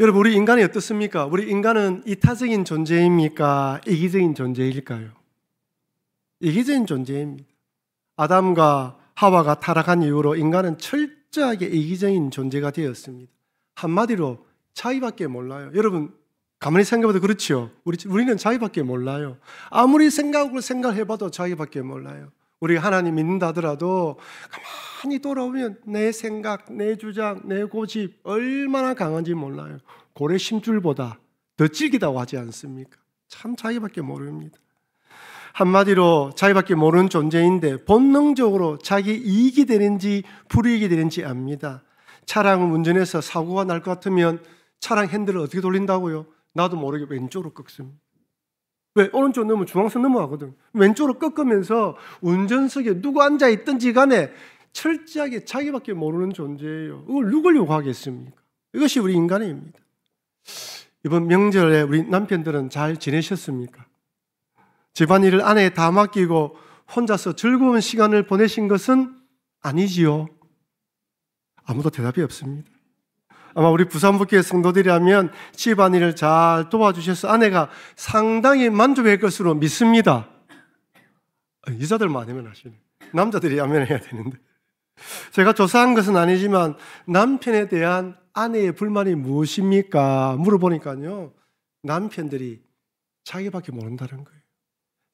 여러분, 우리 인간이 어떻습니까? 우리 인간은 이타적인 존재입니까? 이기적인 존재일까요? 이기적인 존재입니다. 아담과 하와가 타락한 이후로 인간은 철저하게 이기적인 존재가 되었습니다. 한마디로 자기밖에 몰라요. 여러분, 가만히 생각해봐도 그렇죠. 우리는 자기밖에 몰라요. 아무리 생각해봐도 자기밖에 몰라요. 우리가 하나님 믿는다 하더라도 가만히 돌아오면 내 생각, 내 주장, 내 고집 얼마나 강한지 몰라요. 고래 심줄보다 더 질기다고 하지 않습니까? 참 자기밖에 모릅니다. 한마디로 자기밖에 모르는 존재인데 본능적으로 자기 이익이 되는지 불이익이 되는지 압니다. 차량을 운전해서 사고가 날 것 같으면 차량 핸들을 어떻게 돌린다고요? 나도 모르게 왼쪽으로 꺾습니다. 왜? 오른쪽 넘으면 중앙선 넘어가거든. 왼쪽으로 꺾으면서 운전석에 누구 앉아있든지 간에 철저하게 자기밖에 모르는 존재예요. 이걸 누굴 요구하겠습니까? 이것이 우리 인간입니다. 이번 명절에 우리 남편들은 잘 지내셨습니까? 집안일을 아내에 다 맡기고 혼자서 즐거운 시간을 보내신 것은 아니지요. 아무도 대답이 없습니다. 아마 우리 부산북교회 성도들이라면 집안일을 잘 도와주셔서 아내가 상당히 만족할 것으로 믿습니다. 여자들만 아니면 하시네. 남자들이 하면 해야 되는데. 제가 조사한 것은 아니지만 남편에 대한 아내의 불만이 무엇입니까? 물어보니까요, 남편들이 자기밖에 모른다는 거예요.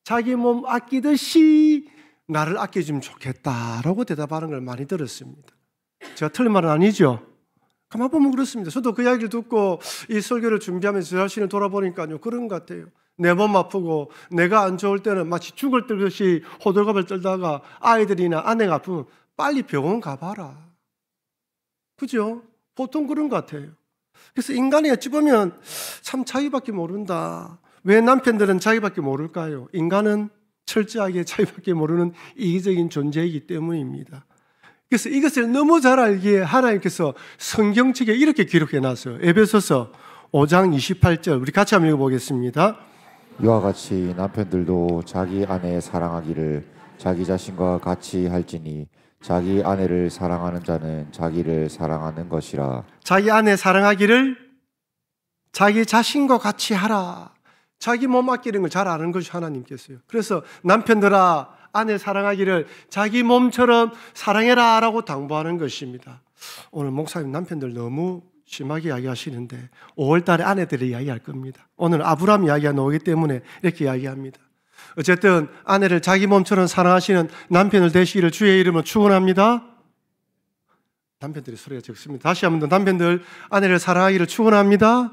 자기 몸 아끼듯이 나를 아껴주면 좋겠다라고 대답하는 걸 많이 들었습니다. 제가 틀린 말은 아니죠. 가만 보면 그렇습니다. 저도 그 이야기를 듣고 이 설교를 준비하면서 제 자신을 돌아보니까요, 그런 것 같아요. 내 몸 아프고 내가 안 좋을 때는 마치 죽을 듯이 호들갑을 떨다가 아이들이나 아내가 아프면 빨리 병원 가봐라. 그죠? 보통 그런 것 같아요. 그래서 인간이 어찌 보면 참 자기밖에 모른다. 왜 남편들은 자기밖에 모를까요? 인간은 철저하게 자기밖에 모르는 이기적인 존재이기 때문입니다. 그래서 이것을 너무 잘 알기에 하나님께서 성경책에 이렇게 기록해 놨어요. 에베소서 5장 28절 우리 같이 한번 읽어보겠습니다. 이와 같이 남편들도 자기 아내 사랑하기를 자기 자신과 같이 할지니 자기 아내를 사랑하는 자는 자기를 사랑하는 것이라. 자기 아내 사랑하기를 자기 자신과 같이 하라. 자기 몸 아끼는 걸 잘 아는 것이 하나님께서요. 그래서 남편들아 아내 사랑하기를 자기 몸처럼 사랑해라 라고 당부하는 것입니다. 오늘 목사님 남편들 너무 심하게 이야기하시는데 5월 달에 아내들이 이야기할 겁니다. 오늘 아브라함 이야기가 나오기 때문에 이렇게 이야기합니다. 어쨌든 아내를 자기 몸처럼 사랑하시는 남편을 되시기를 주의 이름으로 축원합니다. 남편들이 소리가 적습니다. 다시 한번 더 남편들 아내를 사랑하기를 축원합니다.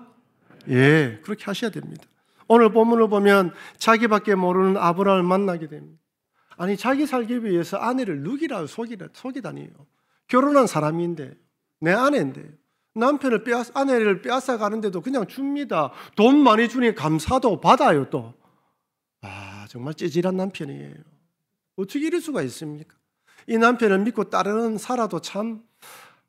예, 그렇게 하셔야 됩니다. 오늘 본문을 보면 자기밖에 모르는 아브라함을 만나게 됩니다. 아니 자기 살기 위해서 아내를 누기라 속이다니요. 결혼한 사람인데 내 아내인데 남편을 아내를 빼앗아 가는데도 그냥 줍니다. 돈 많이 주니 감사도 받아요 또. 정말 찌질한 남편이에요. 어떻게 이럴 수가 있습니까? 이 남편을 믿고 따르는 살아도 참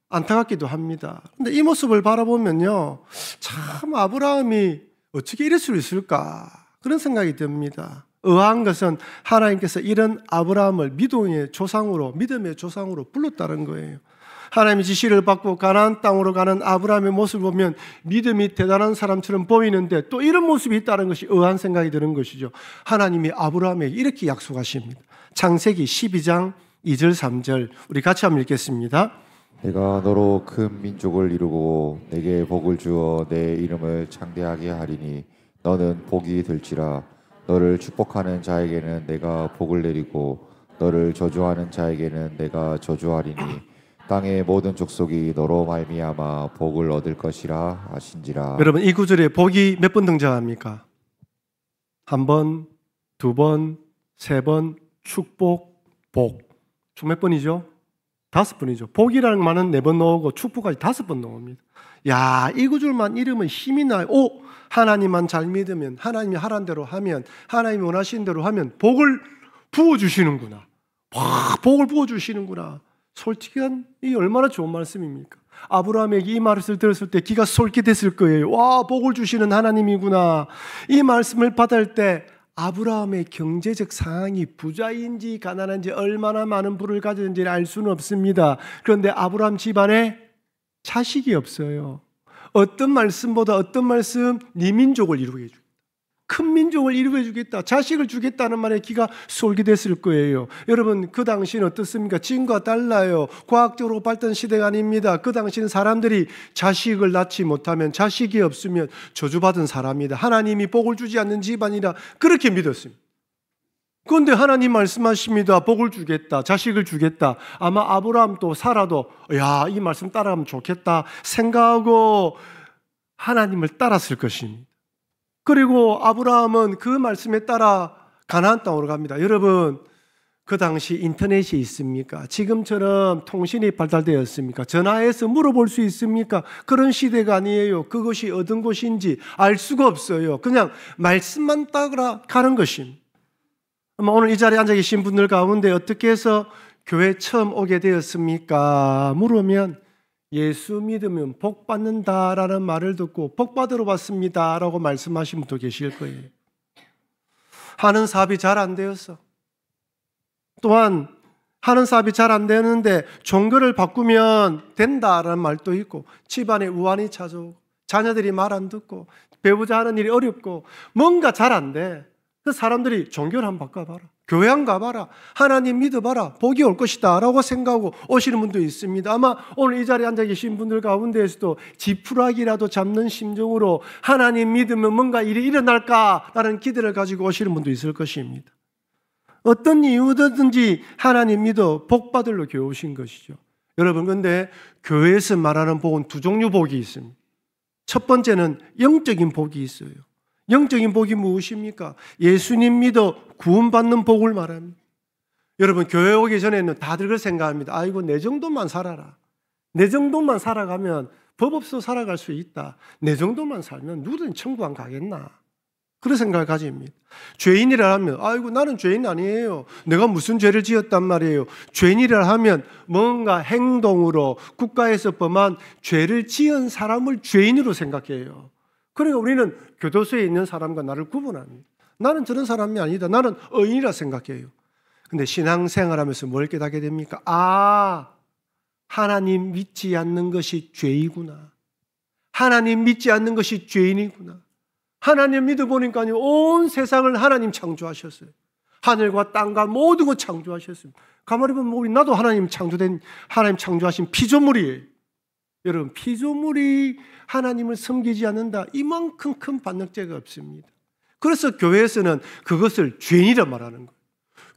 안타깝기도 합니다. 근데 이 모습을 바라보면요, 참 아브라함이 어떻게 이럴 수 있을까 그런 생각이 듭니다. 의아한 것은 하나님께서 이런 아브라함을 믿음의 조상으로 불렀다는 거예요. 하나님의 지시를 받고 가나안 땅으로 가는 아브라함의 모습을 보면 믿음이 대단한 사람처럼 보이는데 또 이런 모습이 있다는 것이 의아한 생각이 드는 것이죠. 하나님이 아브라함에게 이렇게 약속하십니다. 창세기 12장 2절 3절 우리 같이 한번 읽겠습니다. 내가 너로 큰 민족을 이루고 내게 복을 주어 내 이름을 창대하게 하리니 너는 복이 될지라. 너를 축복하는 자에게는 내가 복을 내리고 너를 저주하는 자에게는 내가 저주하리니 땅의 모든 족속이 너로 말미암아 복을 얻을 것이라 하신지라. 여러분 이 구절에 복이 몇 번 등장합니까? 한 번, 두 번, 세 번, 축복, 복. 총 몇 번이죠? 5번이죠. 복이라는 말은 4번 나오고 축복까지 5번 나옵니다. 야, 이 구절만 읽으면 힘이 나요. 하나님만 잘 믿으면, 하나님이 하라는 대로 하면, 하나님이 원하시는 대로 하면 복을 부어주시는구나. 복을 부어주시는구나. 솔직한 이 얼마나 좋은 말씀입니까? 아브라함에게 이 말씀을 들었을 때 기가 솔깃했을 거예요. 와, 복을 주시는 하나님이구나. 이 말씀을 받을 때 아브라함의 경제적 상황이 부자인지 가난한지 얼마나 많은 부를 가졌는지를 알 수는 없습니다. 그런데 아브라함 집안에 자식이 없어요. 어떤 말씀보다 어떤 말씀? 네 민족을 이루게 해주겠다. 큰 민족을 이루게 해주겠다. 자식을 주겠다는 말에 귀가 솔깃했을 거예요. 여러분, 그 당시는 어떻습니까? 지금과 달라요. 과학적으로 발전 시대가 아닙니다. 그 당시는 사람들이 자식을 낳지 못하면, 자식이 없으면 저주받은 사람이다. 하나님이 복을 주지 않는 집안이라 그렇게 믿었습니다. 그런데 하나님 말씀하십니다. 복을 주겠다. 자식을 주겠다. 아마 아브라함도 사라도 야, 이 말씀 따라가면 좋겠다 생각하고 하나님을 따랐을 것입니다. 그리고 아브라함은 그 말씀에 따라 가나안 땅으로 갑니다. 여러분, 그 당시 인터넷이 있습니까? 지금처럼 통신이 발달되었습니까? 전화해서 물어볼 수 있습니까? 그런 시대가 아니에요. 그것이 어떤 곳인지 알 수가 없어요. 그냥 말씀만 따라 가는 것입니다. 오늘 이 자리에 앉아 계신 분들 가운데 어떻게 해서 교회 처음 오게 되었습니까? 물으면 예수 믿으면 복 받는다라는 말을 듣고 복 받으러 왔습니다 라고 말씀하신 분도 계실 거예요. 하는 사업이 잘 안 되었어. 또한 하는 사업이 잘 안 되는데 종교를 바꾸면 된다라는 말도 있고, 집안에 우환이 찾아오고 자녀들이 말 안 듣고 배우자 하는 일이 어렵고 뭔가 잘 안 돼. 그 사람들이 종교를 한번 바꿔봐라, 교회 한 가봐라, 하나님 믿어봐라, 복이 올 것이다 라고 생각하고 오시는 분도 있습니다. 아마 오늘 이 자리에 앉아 계신 분들 가운데에서도 지푸라기라도 잡는 심정으로 하나님 믿으면 뭔가 일이 일어날까라는 기대를 가지고 오시는 분도 있을 것입니다. 어떤 이유든지 하나님 믿어 복 받으러 교회 오신 것이죠. 여러분, 근데 교회에서 말하는 복은 두 종류 복이 있습니다. 첫 번째는 영적인 복이 있어요. 영적인 복이 무엇입니까? 예수님 믿어 구원받는 복을 말합니다. 여러분, 교회 오기 전에는 다들 그렇게 생각합니다. 아이고, 내 정도만 살아라. 내 정도만 살아가면 법 없어 살아갈 수 있다. 내 정도만 살면 누구든 천국 안 가겠나. 그런 생각을 가집니다. 죄인이라 하면 아이고, 나는 죄인 아니에요. 내가 무슨 죄를 지었단 말이에요. 죄인이라 하면 뭔가 행동으로 국가에서 범한 죄를 지은 사람을 죄인으로 생각해요. 그러니까 우리는 교도소에 있는 사람과 나를 구분합니다. 나는 저런 사람이 아니다. 나는 의인이라 생각해요. 근데 신앙생활하면서 뭘 깨닫게 됩니까? 아, 하나님 믿지 않는 것이 죄이구나. 하나님 믿지 않는 것이 죄인이구나. 하나님 믿어보니까요, 온 세상을 하나님 창조하셨어요. 하늘과 땅과 모든 것 창조하셨어요. 가만히 보면 우리 나도 하나님 창조하신 피조물이에요. 여러분, 피조물이 하나님을 섬기지 않는다, 이만큼 큰 반역죄가 없습니다. 그래서 교회에서는 그것을 죄인이라 말하는 거예요.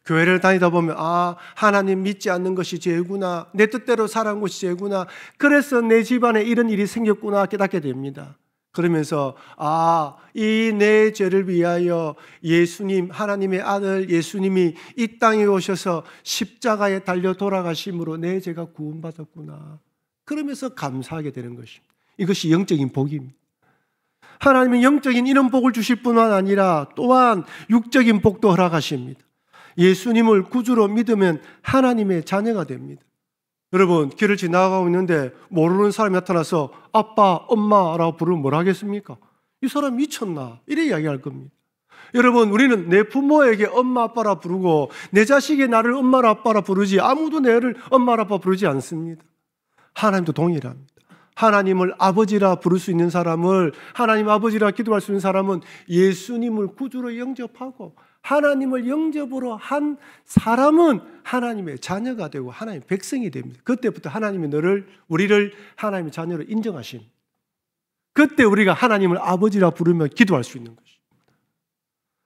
교회를 다니다 보면 아, 하나님 믿지 않는 것이 죄구나, 내 뜻대로 살아온 것이 죄구나, 그래서 내 집안에 이런 일이 생겼구나 깨닫게 됩니다. 그러면서 아, 이 내 죄를 위하여 예수님, 하나님의 아들 예수님이 이 땅에 오셔서 십자가에 달려 돌아가심으로 내 죄가 구원받았구나, 그러면서 감사하게 되는 것입니다. 이것이 영적인 복입니다. 하나님은 영적인 이런 복을 주실 뿐만 아니라 또한 육적인 복도 허락하십니다. 예수님을 구주로 믿으면 하나님의 자녀가 됩니다. 여러분, 길을 지나가고 있는데 모르는 사람이 나타나서 아빠, 엄마라고 부르면 뭘 하겠습니까? 이 사람 미쳤나? 이래 이야기할 겁니다. 여러분, 우리는 내 부모에게 엄마, 아빠라 부르고 내 자식이 나를 엄마라 아빠라 부르지 아무도 내를 엄마라 아빠 부르지 않습니다. 하나님도 동일합니다. 하나님을 아버지라 부를 수 있는 사람을, 하나님 아버지라 기도할 수 있는 사람은 예수님을 구주로 영접하고 하나님을 영접으로 한 사람은 하나님의 자녀가 되고 하나님의 백성이 됩니다. 그때부터 하나님이 우리를 하나님의 자녀로 인정하십니다. 그때 우리가 하나님을 아버지라 부르며 기도할 수 있는 것입니다.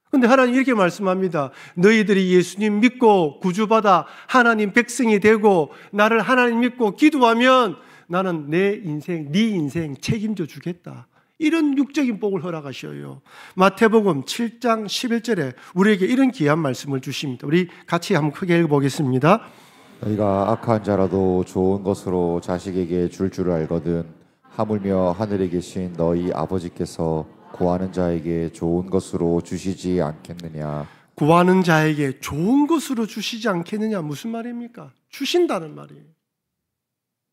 그런데 하나님 이렇게 말씀합니다. 너희들이 예수님 믿고 구주받아 하나님 백성이 되고 나를 하나님 믿고 기도하면 나는 내 인생, 네 인생 책임져 주겠다. 이런 육적인 복을 허락하셔요. 마태복음 7장 11절에 우리에게 이런 귀한 말씀을 주십니다. 우리 같이 한번 크게 읽어보겠습니다. 너희가 악한 자라도 좋은 것으로 자식에게 줄 알거든 하물며 하늘에 계신 너희 아버지께서 구하는 자에게 좋은 것으로 주시지 않겠느냐. 구하는 자에게 좋은 것으로 주시지 않겠느냐, 무슨 말입니까? 주신다는 말이에요.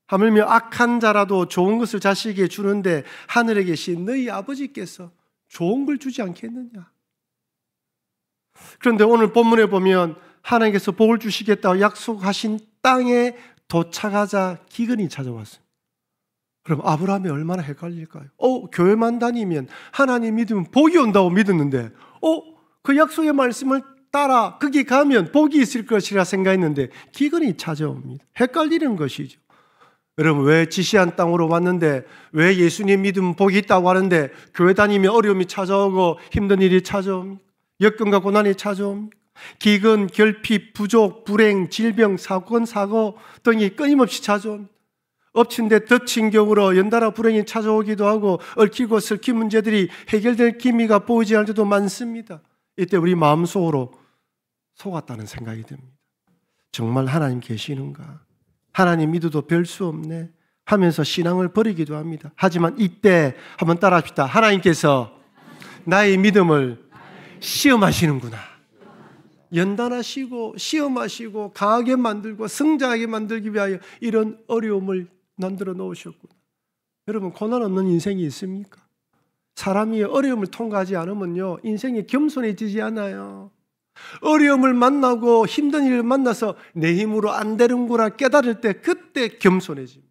하물며 악한 자라도 좋은 것을 자식에게 주는데 하늘에 계신 너희 아버지께서 좋은 걸 주지 않겠느냐. 그런데 오늘 본문에 보면 하나님께서 복을 주시겠다고 약속하신 땅에 도착하자 기근이 찾아왔습니다. 그럼 아브라함이 얼마나 헷갈릴까요? 교회만 다니면 하나님 믿으면 복이 온다고 믿었는데 그 약속의 말씀을 따라 거기 가면 복이 있을 것이라 생각했는데 기근이 찾아옵니다. 헷갈리는 것이죠. 여러분, 왜 지시한 땅으로 왔는데 왜 예수님 믿으면 복이 있다고 하는데 교회 다니면 어려움이 찾아오고 힘든 일이 찾아옵니까? 여건과 고난이 찾아옵니까? 기근, 결핍, 부족, 불행, 질병, 사고 등이 끊임없이 찾아옵니다. 엎친 데 덮친 격으로 연달아 불행이 찾아오기도 하고 얽히고 설킨 문제들이 해결될 기미가 보이지 않을 때도 많습니다. 이때 우리 마음속으로 속았다는 생각이 듭니다. 정말 하나님 계시는가? 하나님 믿어도 별 수 없네 하면서 신앙을 버리기도 합니다. 하지만 이때 한번 따라합시다. 하나님께서 나의 믿음을 시험하시는구나. 연단하시고 시험하시고 강하게 만들고 성장하게 만들기 위하여 이런 어려움을 만들어 놓으셨구나. 여러분, 고난 없는 인생이 있습니까? 사람이 어려움을 통과하지 않으면요, 인생이 겸손해지지 않아요. 어려움을 만나고 힘든 일을 만나서 내 힘으로 안 되는구나 깨달을 때 그때 겸손해집니다.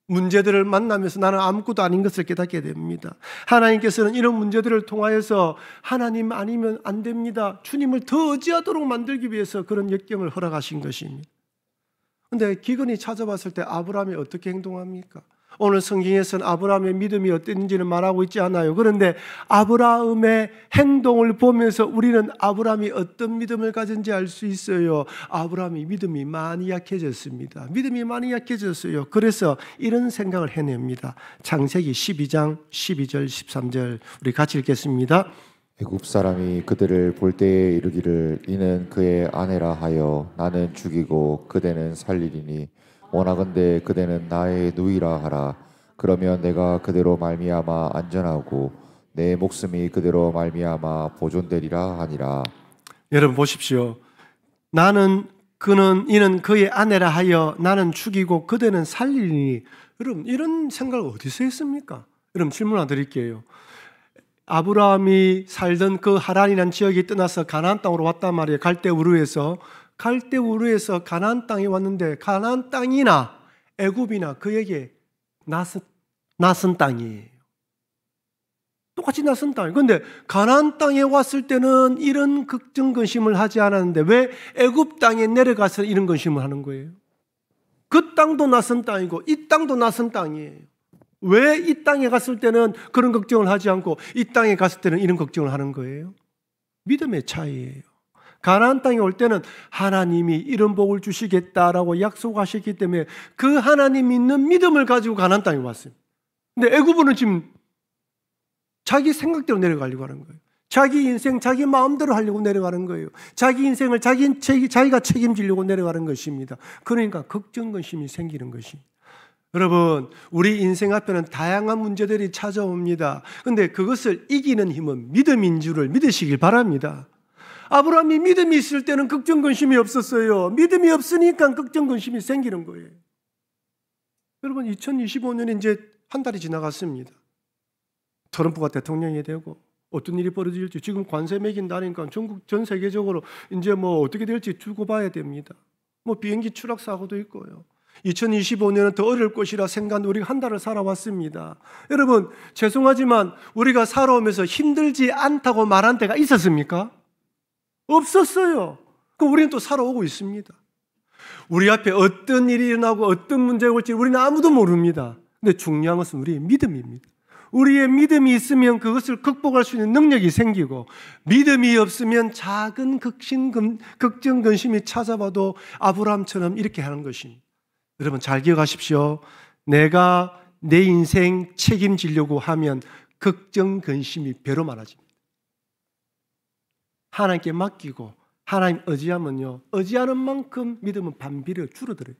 문제들을 만나면서 나는 아무것도 아닌 것을 깨닫게 됩니다. 하나님께서는 이런 문제들을 통하여서 하나님 아니면 안 됩니다, 주님을 더 의지하도록 만들기 위해서 그런 역경을 허락하신 것입니다. 그런데 기근이 찾아왔을 때 아브라함이 어떻게 행동합니까? 오늘 성경에서는 아브라함의 믿음이 어땠는지는 말하고 있지 않아요. 그런데 아브라함의 행동을 보면서 우리는 아브라함이 어떤 믿음을 가진지 알 수 있어요. 아브라함이 믿음이 많이 약해졌습니다. 믿음이 많이 약해졌어요. 그래서 이런 생각을 해냅니다. 창세기 12장 12절 13절 우리 같이 읽겠습니다. 애굽 사람이 그들을 볼 때에 이르기를 이는 그의 아내라 하여 나는 죽이고 그대는 살리리니 원하건대 그대는 나의 누이라 하라. 그러면 내가 그대로 말미암아 안전하고 내 목숨이 그대로 말미암아 보존되리라 하니라. 여러분 보십시오. 이는 그의 아내라 하여 나는 죽이고 그대는 살리리니. 여러분, 이런 생각을 어디서 했습니까? 여러분, 질문 하나 드릴게요. 아브라함이 살던 그 하란이라는 지역이 떠나서 가나안 땅으로 왔단 말이에요. 갈대우르에서 가나안 땅에 왔는데 가나안 땅이나 애굽이나 그에게 낯선 땅이에요. 똑같이 낯선 땅이에요. 그런데 가나안 땅에 왔을 때는 이런 걱정 근심을 하지 않았는데 왜 애굽 땅에 내려가서 이런 근심을 하는 거예요? 그 땅도 낯선 땅이고 이 땅도 낯선 땅이에요. 왜 이 땅에 갔을 때는 그런 걱정을 하지 않고 이 땅에 갔을 때는 이런 걱정을 하는 거예요? 믿음의 차이예요. 가나안 땅에 올 때는 하나님이 이런 복을 주시겠다라고 약속하셨기 때문에 그 하나님 있는 믿음을 가지고 가나안 땅에 왔어요. 근데 애굽은 지금 자기 생각대로 내려가려고 하는 거예요. 자기 인생 자기 마음대로 하려고 내려가는 거예요. 자기 인생을 자기가 책임지려고 내려가는 것입니다. 그러니까 걱정 근심이 생기는 것입니다. 여러분, 우리 인생 앞에는 다양한 문제들이 찾아옵니다. 그런데 그것을 이기는 힘은 믿음인 줄을 믿으시길 바랍니다. 아브라함이 믿음이 있을 때는 걱정 근심이 없었어요. 믿음이 없으니까 걱정 근심이 생기는 거예요. 여러분, 2025년에 이제 한 달이 지나갔습니다. 트럼프가 대통령이 되고 어떤 일이 벌어질지, 지금 관세 매긴다니까 전 세계적으로 이제 어떻게 될지 두고 봐야 됩니다. 비행기 추락 사고도 있고요. 2025년은 더 어려울 것이라 생각하는데 우리가 한 달을 살아왔습니다. 여러분, 죄송하지만 우리가 살아오면서 힘들지 않다고 말한 때가 있었습니까? 없었어요. 그럼 우리는 또 살아오고 있습니다. 우리 앞에 어떤 일이 일어나고 어떤 문제가 올지 우리는 아무도 모릅니다. 근데 중요한 것은 우리의 믿음입니다. 우리의 믿음이 있으면 그것을 극복할 수 있는 능력이 생기고, 믿음이 없으면 작은 걱정 근심이 찾아봐도 아브라함처럼 이렇게 하는 것입니다. 여러분, 잘 기억하십시오. 내가 내 인생 책임지려고 하면 걱정 근심이 배로 많아집니다. 하나님께 맡기고 하나님 의지하면요, 의지하는 만큼 믿음은 반비례 줄어들어요.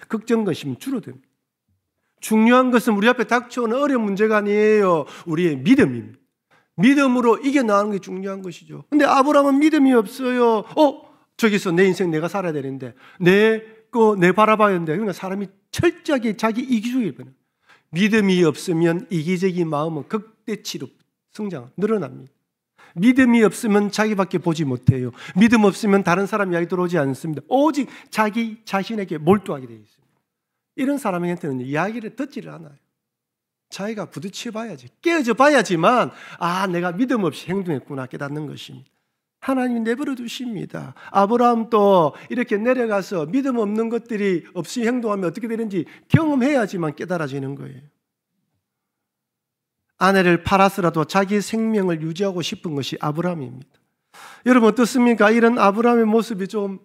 걱정 근심은 줄어듭니다. 중요한 것은 우리 앞에 닥쳐오는 어려운 문제가 아니에요. 우리의 믿음입니다. 믿음으로 이겨나가는 게 중요한 것이죠. 근데 아브라함은 믿음이 없어요. 저기서 내 인생 내가 살아야 되는데, 내 바라봐야 되는데, 그러니까 사람이 철저하게 자기 이기주의를 변해요. 믿음이 없으면 이기적인 마음은 극대치로 늘어납니다. 믿음이 없으면 자기밖에 보지 못해요. 믿음 없으면 다른 사람 이야기 들어오지 않습니다. 오직 자기 자신에게 몰두하게 되어 있습니다. 이런 사람한테는 이야기를 듣지를 않아요. 자기가 부딪혀 봐야지, 깨어져 봐야지만 내가 믿음 없이 행동했구나 깨닫는 것입니다. 하나님이 내버려 두십니다. 아브라함도 이렇게 내려가서 믿음 없는 것들이 없이 행동하면 어떻게 되는지 경험해야지만 깨달아지는 거예요. 아내를 팔아서라도 자기 생명을 유지하고 싶은 것이 아브라함입니다. 여러분 어떻습니까? 이런 아브라함의 모습이 좀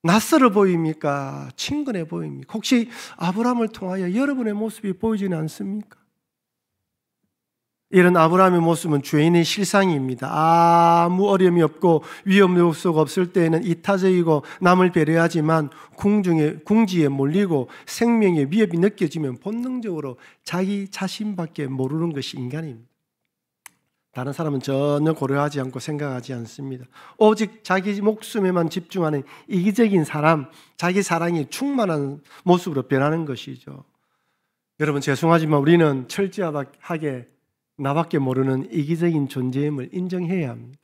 낯설어 보입니까? 친근해 보입니까? 혹시 아브라함을 통하여 여러분의 모습이 보이지는 않습니까? 이런 아브라함의 모습은 죄인의 실상입니다. 아무 어려움이 없고 위험 요소가 없을 때에는 이타적이고 남을 배려하지만 궁지에 몰리고 생명의 위협이 느껴지면 본능적으로 자기 자신밖에 모르는 것이 인간입니다. 다른 사람은 전혀 고려하지 않고 생각하지 않습니다. 오직 자기 목숨에만 집중하는 이기적인 사람, 자기 사랑이 충만한 모습으로 변하는 것이죠. 여러분 죄송하지만 우리는 철저하게 나밖에 모르는 이기적인 존재임을 인정해야 합니다.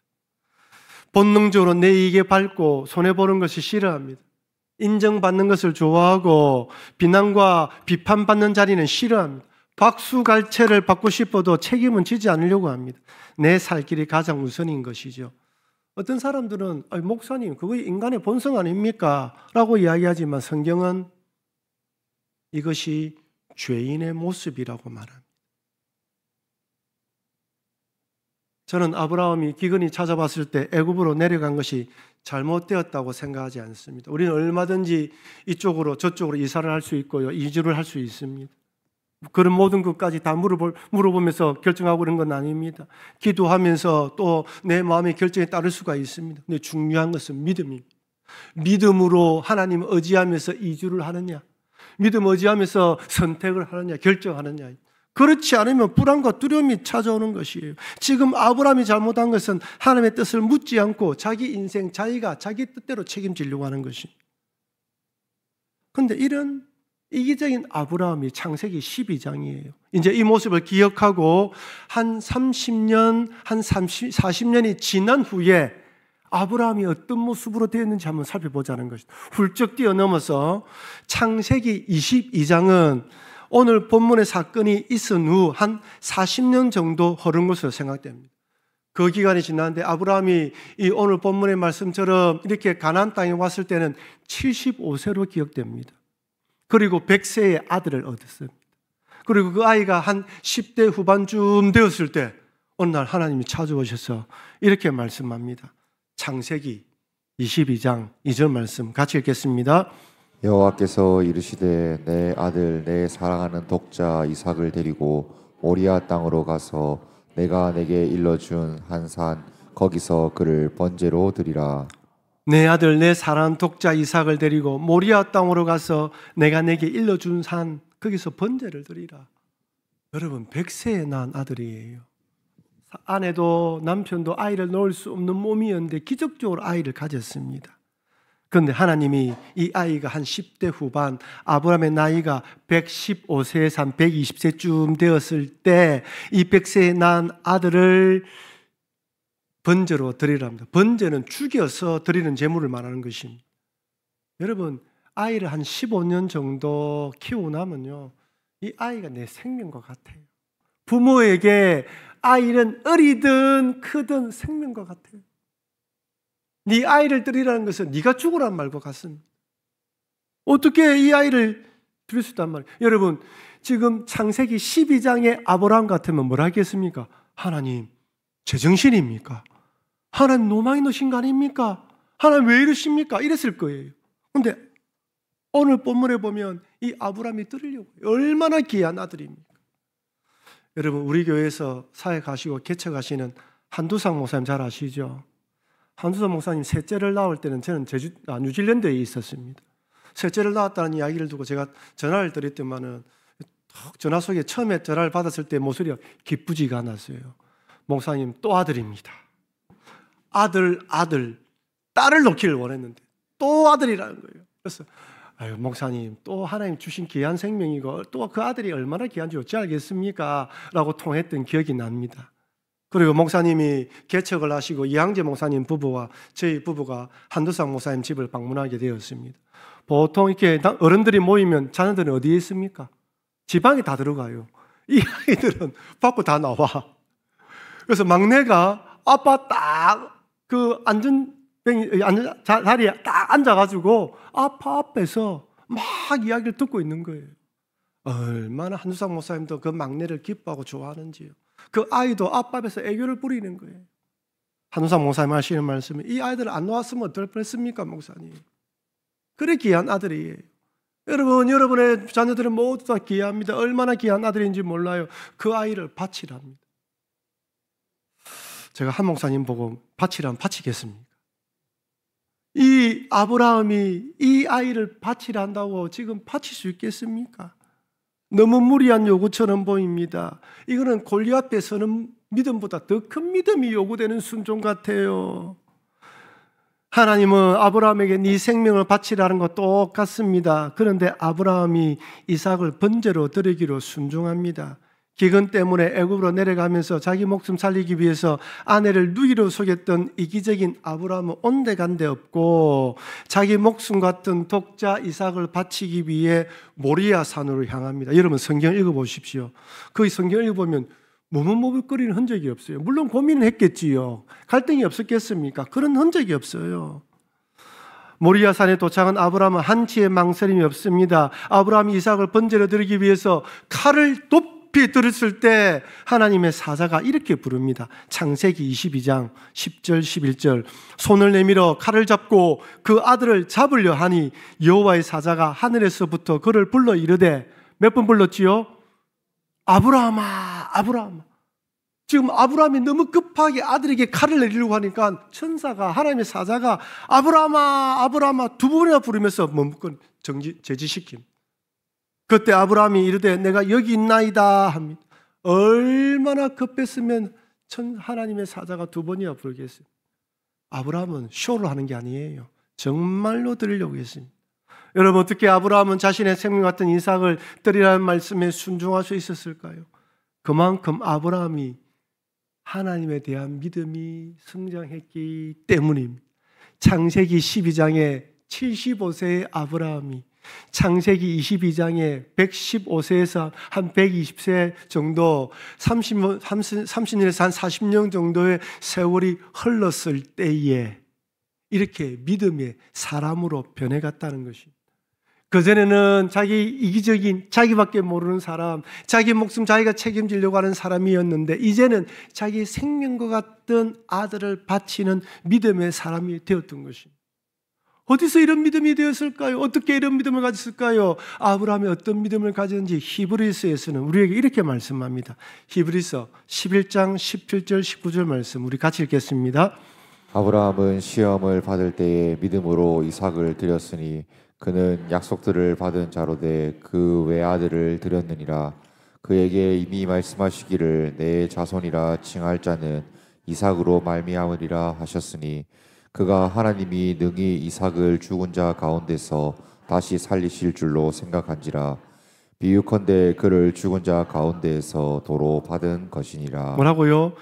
본능적으로 내 이익에 밟고 손해보는 것을 싫어합니다. 인정받는 것을 좋아하고 비난과 비판받는 자리는 싫어합니다. 박수갈채를 받고 싶어도 책임은 지지 않으려고 합니다. 내 살 길이 가장 우선인 것이죠. 어떤 사람들은 목사님 그거 인간의 본성 아닙니까? 라고 이야기하지만 성경은 이것이 죄인의 모습이라고 말합니다. 저는 아브라함이 기근이 찾아봤을 때 애굽으로 내려간 것이 잘못되었다고 생각하지 않습니다. 우리는 얼마든지 이쪽으로 저쪽으로 이사를 할 수 있고요, 이주를 할 수 있습니다. 그런 모든 것까지 다 물어보면서 결정하고 그런 건 아닙니다. 기도하면서 또 내 마음의 결정에 따를 수가 있습니다. 근데 중요한 것은 믿음입니다. 믿음으로 하나님을 의지하면서 이주를 하느냐, 믿음 의지하면서 선택을 하느냐, 결정하느냐. 그렇지 않으면 불안과 두려움이 찾아오는 것이에요. 지금 아브라함이 잘못한 것은 하나님의 뜻을 묻지 않고 자기 인생, 자기가 자기 뜻대로 책임지려고 하는 것입니다. 그런데 이런 이기적인 아브라함이 창세기 12장이에요. 이제 이 모습을 기억하고 한 40년이 지난 후에 아브라함이 어떤 모습으로 되었는지 한번 살펴보자는 것입니다. 훌쩍 뛰어넘어서 창세기 22장은 오늘 본문의 사건이 있은 후 한 40년 정도 흐른 것으로 생각됩니다. 그 기간이 지났는데 아브라함이 이 오늘 본문의 말씀처럼 이렇게 가나안 땅에 왔을 때는 75세로 기억됩니다. 그리고 100세의 아들을 얻었습니다. 그리고 그 아이가 한 10대 후반쯤 되었을 때 어느 날 하나님이 찾아오셔서 이렇게 말씀합니다. 창세기 22장 2절 말씀 같이 읽겠습니다. 여호와께서 이르시되 내 아들 내 사랑하는 독자 이삭을 데리고 모리아 땅으로 가서 내가 내게 일러준 한 산 거기서 그를 번제로 드리라. 내 아들 내 사랑하는 독자 이삭을 데리고 모리아 땅으로 가서 내가 내게 일러준 산 거기서 번제를 드리라. 여러분 100세에 낳은 아들이에요. 아내도 남편도 아이를 낳을 수 없는 몸이었는데 기적적으로 아이를 가졌습니다. 그런데 하나님이 이 아이가 한 10대 후반, 아브라함의 나이가 115세에서 한 120세쯤 되었을 때 이 100세에 낳은 아들을 번제로 드리랍니다. 번제는 죽여서 드리는 제물을 말하는 것입니다. 여러분 아이를 한 15년 정도 키우고 나면요, 이 아이가 내 생명과 같아요. 부모에게 아이는 어리든 크든 생명과 같아요. 네 아이를 드리라는 것은 네가 죽으란 말과 같습니다. 어떻게 이 아이를 드릴 수 있단 말이에요? 여러분 지금 창세기 12장의 아브라함 같으면 뭘 하겠습니까? 하나님 제정신입니까? 하나님 노망이 넣으신 거 아닙니까? 하나님 왜 이러십니까? 이랬을 거예요. 그런데 오늘 본문에 보면 이 아브라함이 드리려고 해요. 얼마나 귀한 아들입니까? 여러분 우리 교회에서 사회 가시고 개척하시는 한두상 목사님 잘 아시죠? 한두상 목사님 셋째를 낳을 때는 저는 뉴질랜드에 있었습니다. 셋째를 낳았다는 이야기를 두고 제가 전화를 드렸더만은 전화 속에 처음에 전화를 받았을 때 목소리가 기쁘지가 않았어요. 목사님 또 아들입니다. 아들 딸을 놓기를 원했는데 또 아들이라는 거예요. 그래서 아유 목사님 또 하나님 주신 귀한 생명이고 또 그 아들이 얼마나 귀한지 어찌 알겠습니까? 라고 통했던 기억이 납니다. 그리고 목사님이 개척을 하시고 이항재 목사님 부부와 저희 부부가 한두상 목사님 집을 방문하게 되었습니다. 보통 이렇게 어른들이 모이면 자녀들은 어디에 있습니까? 지방에 다 들어가요. 이 아이들은 밖으로 다 나와. 그래서 막내가 아빠 딱 그 자리에 딱 앉아가지고 아빠 앞에서 막 이야기를 듣고 있는 거예요. 얼마나 한두상 목사님도 그 막내를 기뻐하고 좋아하는지요. 그 아이도 아빠 앞에서 애교를 부리는 거예요. 한두상 목사님 하시는 말씀이 이 아이들 안 놓았으면 어떨 뻔했습니까, 목사님? 그래 귀한 아들이에요. 여러분, 여러분의 자녀들은 모두 다 귀합니다. 얼마나 귀한 아들인지 몰라요. 그 아이를 바치랍니다. 제가 한 목사님 보고 바치라면 바치겠습니까? 이 아브라함이 이 아이를 바치라 한다고 지금 바칠 수 있겠습니까? 너무 무리한 요구처럼 보입니다. 이거는 골리앗 앞에 서는 믿음보다 더 큰 믿음이 요구되는 순종 같아요. 하나님은 아브라함에게 네 생명을 바치라는 것 똑같습니다. 그런데 아브라함이 이삭을 번제로 드리기로 순종합니다. 기근 때문에 애굽으로 내려가면서 자기 목숨 살리기 위해서 아내를 누이로 속였던 이기적인 아브라함은 온데간데 없고 자기 목숨 같은 독자 이삭을 바치기 위해 모리아 산으로 향합니다. 여러분 성경 읽어보십시오. 그 성경 읽어보면 머뭇머뭇거리는 흔적이 없어요. 물론 고민은 했겠지요. 갈등이 없었겠습니까? 그런 흔적이 없어요. 모리아 산에 도착한 아브라함은 한치의 망설임이 없습니다. 아브라함이 이삭을 번제로 드리기 위해서 칼을 높이 들었을 때 하나님의 사자가 이렇게 부릅니다. 창세기 22장 10절 11절 손을 내밀어 칼을 잡고 그 아들을 잡으려 하니 여호와의 사자가 하늘에서부터 그를 불러 이르되 몇 번 불렀지요? 아브라함아, 아브라함아. 지금 아브라함이 너무 급하게 아들에게 칼을 내리려고 하니까 천사가, 하나님의 사자가 아브라함아, 아브라함아 두 번이나 부르면서 멈칫 제지시킴. 그때 아브라함이 이르되 내가 여기 있나이다 합니다. 얼마나 급했으면 하나님의 사자가 두 번이나 부르겠어요. 아브라함은 쇼를 하는 게 아니에요. 정말로 드리려고 했습니다. 여러분 어떻게 아브라함은 자신의 생명 같은 이삭을 드리라는 말씀에 순종할 수 있었을까요? 그만큼 아브라함이 하나님에 대한 믿음이 성장했기 때문입니다. 창세기 12장에 75세의 아브라함이 창세기 22장에 115세에서 한 120세 정도 30년에서 한 40년 정도의 세월이 흘렀을 때에 이렇게 믿음의 사람으로 변해갔다는 것입니다. 그전에는 자기 이기적인 자기밖에 모르는 사람, 자기 목숨 자기가 책임지려고 하는 사람이었는데 이제는 자기 생명과 같은 아들을 바치는 믿음의 사람이 되었던 것입니다. 어디서 이런 믿음이 되었을까요? 어떻게 이런 믿음을 가졌을까요? 아브라함이 어떤 믿음을 가졌는지 히브리서에서는 우리에게 이렇게 말씀합니다. 히브리서 11장 17절 19절 말씀 우리 같이 읽겠습니다. 아브라함은 시험을 받을 때에 믿음으로 이삭을 드렸으니 그는 약속들을 받은 자로되 그 외아들을 드렸느니라. 그에게 이미 말씀하시기를 내 자손이라 칭할 자는 이삭으로 말미암으리라 하셨으니 그가 하나님이 능히 이삭을 죽은 자 가운데서 다시 살리실 줄로 생각한지라. 비유컨대 그를 죽은 자 가운데에서 도로 받은 것이니라. 뭐라고요?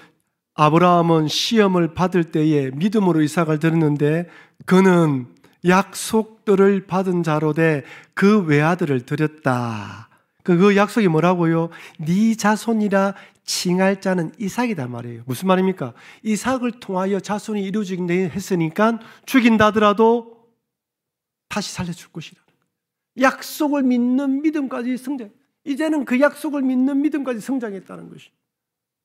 아브라함은 시험을 받을 때에 믿음으로 이삭을 드렸는데 그는 약속들을 받은 자로되 그 외아들을 드렸다. 그 약속이 뭐라고요? 네 자손이라 칭할 자는 이삭이다 말이에요. 무슨 말입니까? 이삭을 통하여 자손이 이루어지긴 했으니까 죽인다 하더라도 다시 살려줄 것이라. 약속을 믿는 믿음까지 성장. 이제는 그 약속을 믿는 믿음까지 성장했다는 것이.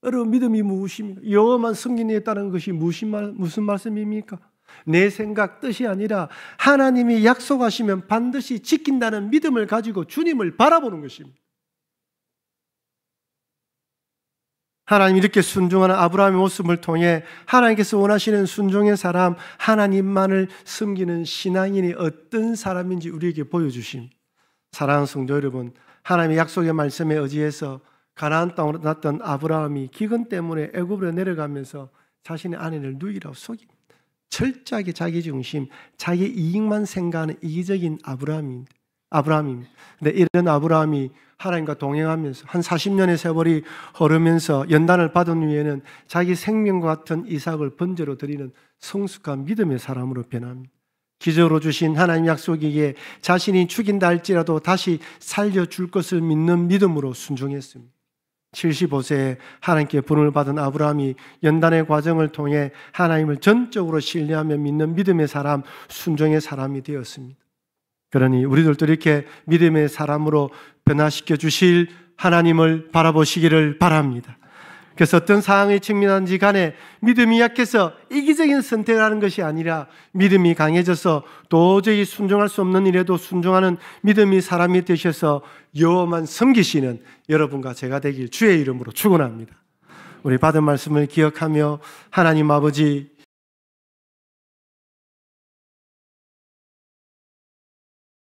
여러분 믿음이 무엇입니까? 여호와만 승인했다는 것이 무슨 말씀입니까? 내 생각 뜻이 아니라 하나님이 약속하시면 반드시 지킨다는 믿음을 가지고 주님을 바라보는 것입니다. 하나님 이렇게 순종하는 아브라함의 모습을 통해 하나님께서 원하시는 순종의 사람, 하나님만을 섬기는 신앙인이 어떤 사람인지 우리에게 보여주십니다. 사랑하는 성도 여러분, 하나님의 약속의 말씀에 의지해서 가나안 땅으로 났던 아브라함이 기근 때문에 애굽으로 내려가면서 자신의 아내를 누이라고 속입니다. 철저하게 자기 중심, 자기 이익만 생각하는 이기적인 아브라함입니다. 그런데 이런 아브라함이 하나님과 동행하면서 한 40년의 세월이 흐르면서 연단을 받은 후에는 자기 생명과 같은 이삭을 번제로 드리는 성숙한 믿음의 사람으로 변합니다. 기적으로 주신 하나님 약속에게 자신이 죽인다 할지라도 다시 살려줄 것을 믿는 믿음으로 순종했습니다. 75세에 하나님께 부름을 받은 아브라함이 연단의 과정을 통해 하나님을 전적으로 신뢰하며 믿는 믿음의 사람, 순종의 사람이 되었습니다. 그러니 우리들도 이렇게 믿음의 사람으로 변화시켜 주실 하나님을 바라보시기를 바랍니다. 그래서 어떤 상황에 직면한지 간에 믿음이 약해서 이기적인 선택을 하는 것이 아니라 믿음이 강해져서 도저히 순종할 수 없는 일에도 순종하는 믿음이 사람이 되셔서 여호와만 섬기시는 여러분과 제가 되길 주의 이름으로 축원합니다. 우리 받은 말씀을 기억하며 하나님 아버지,